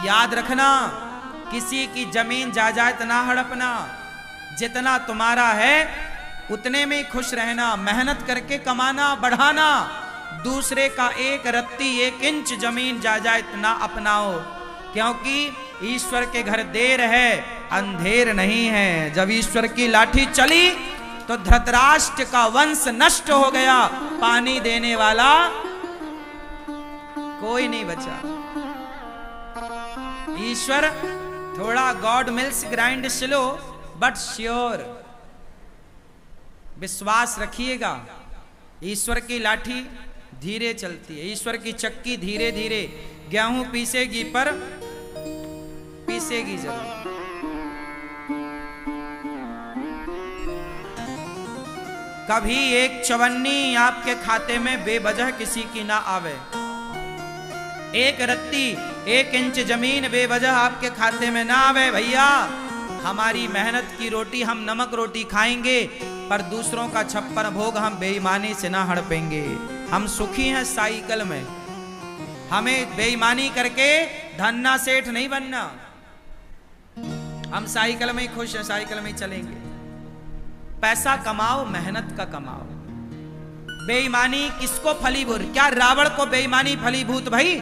याद रखना, किसी की जमीन जायदाद ना हड़पना, जितना तुम्हारा है उतने में खुश रहना, मेहनत करके कमाना बढ़ाना, दूसरे का एक रत्ती एक इंच जमीन जायदाद ना अपनाओ, क्योंकि ईश्वर के घर देर है अंधेर नहीं है। जब ईश्वर की लाठी चली तो धृतराष्ट्र का वंश नष्ट हो गया, पानी देने वाला कोई नहीं बचा। ईश्वर थोड़ा God mills grind slow but sure, विश्वास रखिएगा। ईश्वर की लाठी धीरे चलती है, ईश्वर की चक्की धीरे धीरे गेहूं पीसेगी पर पीसेगी जरूर। कभी एक चवन्नी आपके खाते में बेवजह किसी की ना आवे, एक रत्ती एक इंच जमीन बेवजह आपके खाते में ना आवे। भैया हमारी मेहनत की रोटी हम नमक रोटी खाएंगे, पर दूसरों का छप्पन भोग हम बेईमानी से ना हड़पेंगे। हम सुखी हैं साइकिल में, हमें बेईमानी करके धन्ना सेठ नहीं बनना। हम साइकिल में ही खुश हैं, साइकिल में ही चलेंगे। पैसा कमाओ, मेहनत का कमाओ। बेईमानी किसको फलीभूत, क्या रावण को बेईमानी फलीभूत? भाई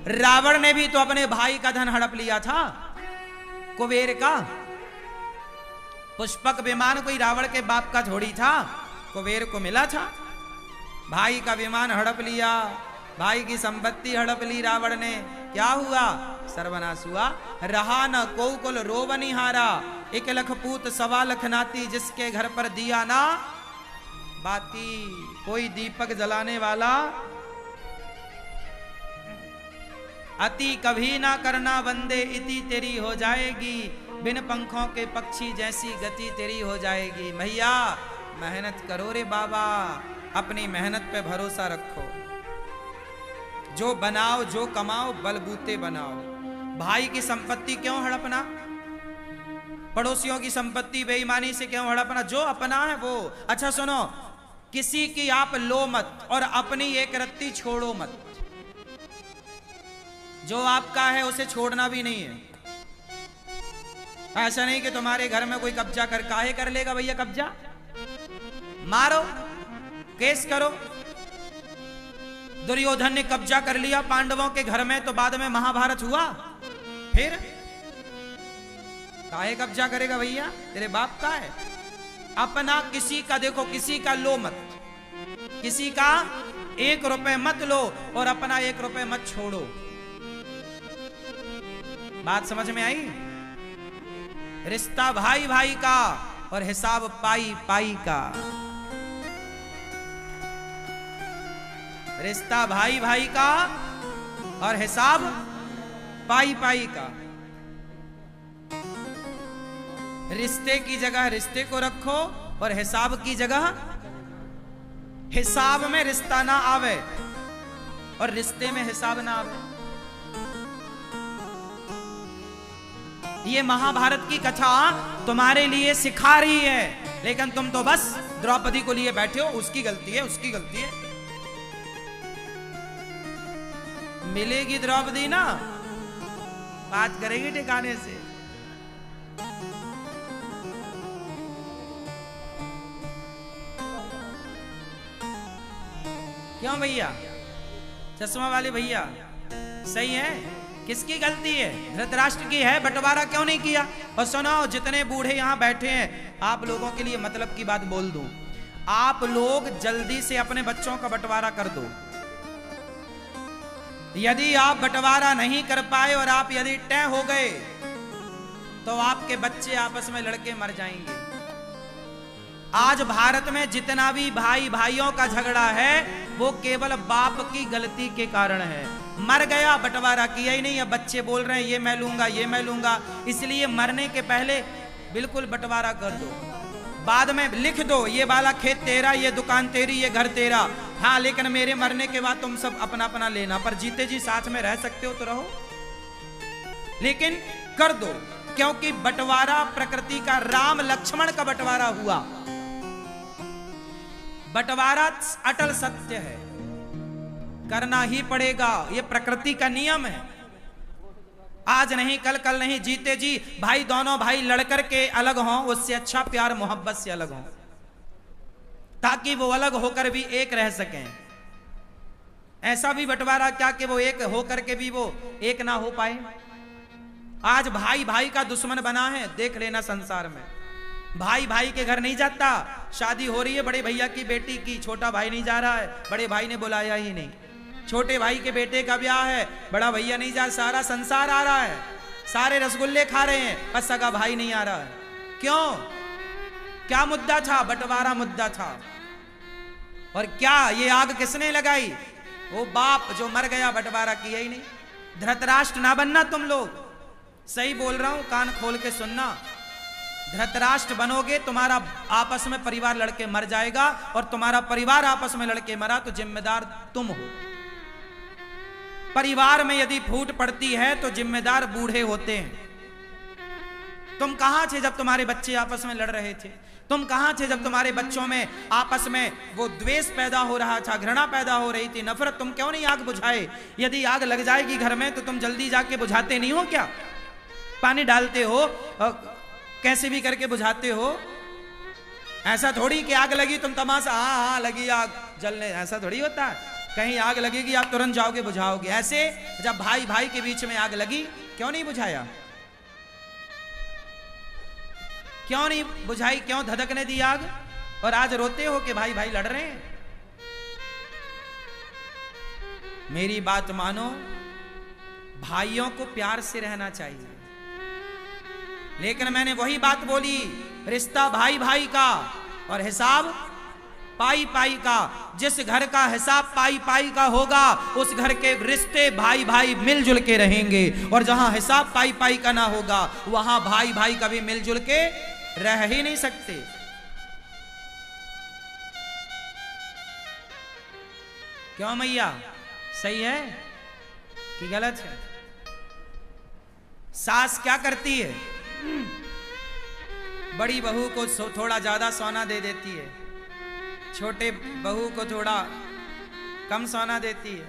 रावण ने भी तो अपने भाई का धन हड़प लिया था, कुबेर का। पुष्पक विमान कोई रावण के बाप का थोड़ी था, कुबेर को मिला था। भाई का विमान हड़प लिया, भाई की संपत्ति हड़प ली रावण ने। क्या हुआ? सर्वनाश हुआ। रहा न को कुल रोवनिहारा, 1 लख पूत 1.25 लाख नाती, जिसके घर पर दिया ना बाती। कोई दीपक जलाने वाला अति कभी ना करना बंदे, इति तेरी हो जाएगी। बिन पंखों के पक्षी जैसी गति तेरी हो जाएगी। भैया मेहनत करो रे बाबा, अपनी मेहनत पे भरोसा रखो। जो बनाओ जो कमाओ बलबूते बनाओ। भाई की संपत्ति क्यों हड़पना, पड़ोसियों की संपत्ति बेईमानी से क्यों हड़पना? जो अपना है वो। अच्छा सुनो, किसी की आप लो मत और अपनी एक रत्ती छोड़ो मत। जो आपका है उसे छोड़ना भी नहीं है। ऐसा नहीं कि तुम्हारे घर में कोई कब्जा कर, काहे कर लेगा भैया कब्जा? मारो, केस करो। दुर्योधन ने कब्जा कर लिया पांडवों के घर में, तो बाद में महाभारत हुआ। फिर काहे कब्जा करेगा भैया? तेरे बाप का है। अपना किसी का देखो, किसी का लो मत, किसी का 1 रुपए मत लो और अपना 1 रुपए मत छोड़ो। बात समझ में आई? रिश्ता भाई भाई का और हिसाब पाई पाई का। रिश्ता भाई भाई का और हिसाब पाई पाई का। रिश्ते की जगह रिश्ते को रखो और हिसाब की जगह हिसाब में रिश्ता ना आवे और रिश्ते में हिसाब ना आवे। ये महाभारत की कथा तुम्हारे लिए सिखा रही है, लेकिन तुम तो बस द्रौपदी को लिए बैठे हो। उसकी गलती है, उसकी गलती है। मिलेगी द्रौपदी ना, बात करेगी ठिकाने से। क्यों भैया? चश्मा वाले भैया सही है? किसकी गलती है? धृतराष्ट्र की है। बंटवारा क्यों नहीं किया? और सुनो, जितने बूढ़े यहां बैठे हैं, आप लोगों के लिए मतलब की बात बोल दूं। आप लोग जल्दी से अपने बच्चों का बंटवारा कर दो। यदि आप बंटवारा नहीं कर पाए और आप यदि तय हो गए, तो आपके बच्चे आपस में लड़के मर जाएंगे। आज भारत में जितना भी भाई भाइयों का झगड़ा है, वो केवल बाप की गलती के कारण है। मर गया, बंटवारा किया ही नहीं। अब बच्चे बोल रहे हैं ये मैं लूंगा, ये मैं लूंगा। इसलिए मरने के पहले बिल्कुल बंटवारा कर दो। बाद में लिख दो, ये वाला खेत तेरा, ये दुकान तेरी, ये घर तेरा। हाँ, लेकिन मेरे मरने के बाद तुम सब अपना अपना लेना। पर जीते जी साथ में रह सकते हो तो रहो, लेकिन कर दो। क्योंकि बंटवारा प्रकृति का, राम लक्ष्मण का बंटवारा हुआ। बंटवारा अटल सत्य है, करना ही पड़ेगा। यह प्रकृति का नियम है। आज नहीं कल, कल नहीं, जीते जी भाई दोनों भाई लड़कर के अलग हों, उससे अच्छा प्यार मोहब्बत से अलग हों, ताकि वो अलग होकर भी एक रह सकें। ऐसा भी बंटवारा क्या कि वो एक होकर के भी वो एक ना हो पाए। आज भाई भाई का दुश्मन बना है, देख लेना संसार में। भाई भाई के घर नहीं जाता, शादी हो रही है बड़े भैया की बेटी की, छोटा भाई नहीं जा रहा है, बड़े भाई ने बुलाया ही नहीं। छोटे भाई के बेटे का ब्याह है, बड़ा भैया नहीं जा, सारा संसार आ रहा है, सारे रसगुल्ले खा रहे हैं, पर सगा भाई नहीं आ रहा है। क्यों? क्या मुद्दा था? बंटवारा मुद्दा था। और क्या ये आग किसने लगाई? वो बाप जो मर गया, बंटवारा किया ही नहीं। धृतराष्ट्र ना बनना तुम लोग, सही बोल रहा हूं, कान खोल के सुनना। धृतराष्ट्र बनोगे, तुम्हारा आपस में परिवार लड़के मर जाएगा, और तुम्हारा परिवार आपस में लड़के मरा तो जिम्मेदार तुम हो। परिवार में यदि फूट पड़ती है तो जिम्मेदार बूढ़े होते हैं। तुम कहां थे जब तुम्हारे बच्चे आपस में लड़ रहे थे? तुम कहां थे जब तुम्हारे बच्चों में आपस में वो द्वेष पैदा हो रहा था, घृणा पैदा हो रही थी, नफरत? तुम क्यों नहीं आग बुझाए? यदि आग लग जाएगी घर में तो तुम जल्दी जाके बुझाते नहीं हो क्या? पानी डालते हो, कैसे भी करके बुझाते हो। ऐसा थोड़ी कि आग लगी तुम तमाशा, हाँ लगी आग जलने, ऐसा थोड़ी होता है। कहीं आग लगेगी आप तुरंत जाओगे बुझाओगे। ऐसे जब भाई भाई के बीच में आग लगी, क्यों नहीं बुझाया? क्यों नहीं बुझाई? क्यों धधकने दी आग? और आज रोते हो कि भाई भाई लड़ रहे हैं। मेरी बात मानो, भाइयों को प्यार से रहना चाहिए, लेकिन मैंने वही बात बोली, रिश्ता भाई भाई का और हिसाब पाई पाई का। जिस घर का हिसाब पाई पाई का होगा, उस घर के रिश्ते भाई भाई मिलजुल के रहेंगे, और जहां हिसाब पाई पाई का ना होगा, वहां भाई भाई कभी मिलजुल के रह ही नहीं सकते। क्यों मैया, सही है कि गलत है? सास क्या करती है? बड़ी बहू को थोड़ा ज्यादा सोना दे देती है, छोटे बहू को थोड़ा कम सोना देती है।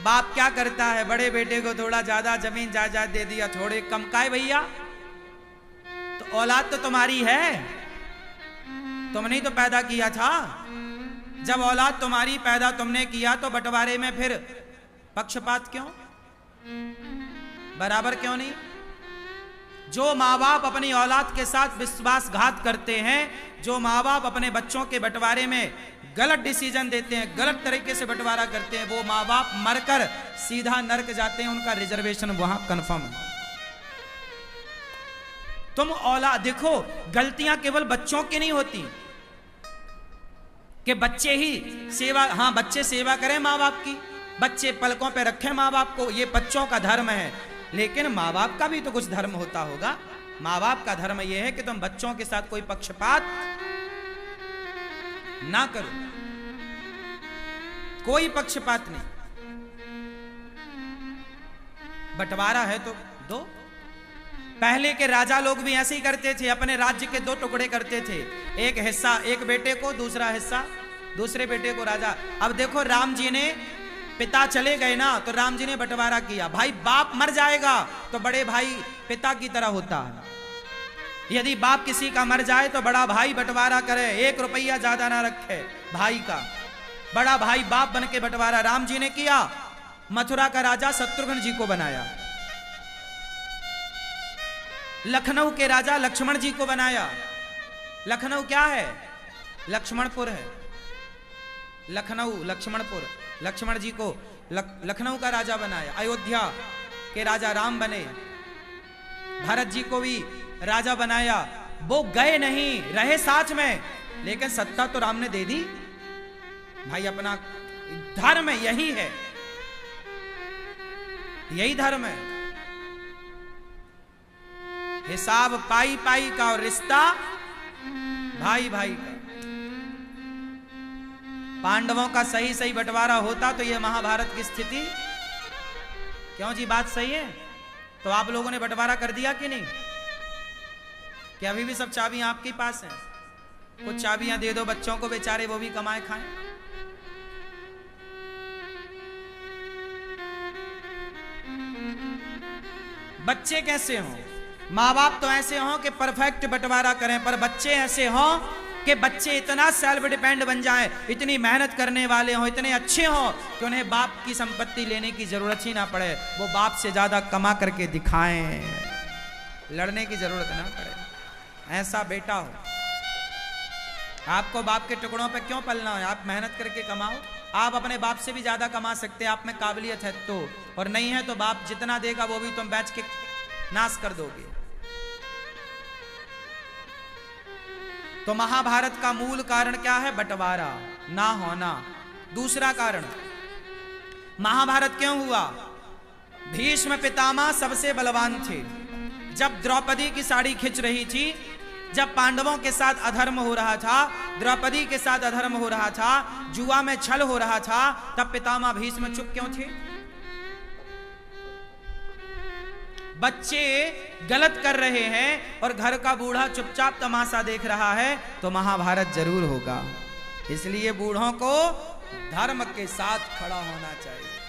बाप क्या करता है? बड़े बेटे को थोड़ा ज्यादा जमीन जायदाद दे दिया, थोड़े कम। काहे भैया? तो औलाद तो तुम्हारी है, तुमने ही तो पैदा किया था। जब औलाद तुम्हारी पैदा तुमने किया, तो बंटवारे में फिर पक्षपात क्यों? बराबर क्यों नहीं? जो माँ बाप अपनी औलाद के साथ विश्वासघात करते हैं, जो माँ बाप अपने बच्चों के बंटवारे में गलत डिसीजन देते हैं, गलत तरीके से बंटवारा करते हैं, वो माँ बाप मरकर सीधा नरक जाते हैं, उनका रिजर्वेशन वहां कंफर्म है। तुम औलाद देखो, गलतियां केवल बच्चों की नहीं होती कि बच्चे ही सेवा, हाँ बच्चे सेवा करें माँ बाप की, बच्चे पलकों पे रखें माँ बाप को, ये बच्चों का धर्म है। लेकिन माँ बाप का भी तो कुछ धर्म होता होगा। माँ बाप का धर्म यह है कि तुम बच्चों के साथ कोई पक्षपात ना करो, कोई पक्षपात नहीं। बंटवारा है तो दो। पहले के राजा लोग भी ऐसे ही करते थे, अपने राज्य के दो टुकड़े करते थे, एक हिस्सा एक बेटे को, दूसरा हिस्सा दूसरे बेटे को। राजा, अब देखो राम जी ने, पिता चले गए ना, तो राम जी ने बंटवारा किया। भाई बाप मर जाएगा तो बड़े भाई पिता की तरह होता है। यदि बाप किसी का मर जाए तो बड़ा भाई बंटवारा करे, 1 रुपया ज्यादा ना रखे भाई का। बड़ा भाई बाप बन के बंटवारा राम जी ने किया। मथुरा का राजा शत्रुघ्न जी को बनाया, लखनऊ के राजा लक्ष्मण जी को बनाया। लखनऊ क्या है? लक्ष्मणपुर है। लखनऊ लक्ष्मणपुर, लक्ष्मण जी को लखनऊ का राजा बनाया। अयोध्या के राजा राम बने, भरत जी को भी राजा बनाया। वो गए नहीं, रहे साथ में, लेकिन सत्ता तो राम ने दे दी। भाई अपना धर्म यही है, यही धर्म है। हिसाब पाई पाई का और रिश्ता भाई भाई का। पांडवों का सही सही बंटवारा होता तो यह महाभारत की स्थिति। क्यों जी, बात सही है? तो आप लोगों ने बंटवारा कर दिया कि नहीं? कि अभी भी सब चाबियां आपके पास हैं? कुछ चाबियां दे दो बच्चों को, बेचारे वो भी कमाए खाएं। बच्चे कैसे हों? माँ बाप तो ऐसे हों कि परफेक्ट बंटवारा करें, पर बच्चे ऐसे हों कि बच्चे इतना सेल्फ डिपेंड बन जाएं, इतनी मेहनत करने वाले हों, इतने अच्छे हों कि उन्हें बाप की संपत्ति लेने की जरूरत ही ना पड़े, वो बाप से ज्यादा कमा करके दिखाएं, लड़ने की जरूरत ना पड़े। ऐसा बेटा हो। आपको बाप के टुकड़ों पे क्यों पलना है? आप मेहनत करके कमाओ। आप अपने बाप से भी ज्यादा कमा सकते हैं, आप में काबिलियत है तो, और नहीं है तो बाप जितना देगा वो भी तुम बेच के नाश कर दोगे। तो महाभारत का मूल कारण क्या है? बंटवारा ना होना। दूसरा कारण, महाभारत क्यों हुआ? भीष्म पितामह सबसे बलवान थे। जब द्रौपदी की साड़ी खिंच रही थी, जब पांडवों के साथ अधर्म हो रहा था, द्रौपदी के साथ अधर्म हो रहा था, जुआ में छल हो रहा था, तब पितामह भीष्म चुप क्यों थे? बच्चे गलत कर रहे हैं और घर का बूढ़ा चुपचाप तमाशा देख रहा है, तो महाभारत जरूर होगा। इसलिए बूढ़ों को धर्म के साथ खड़ा होना चाहिए।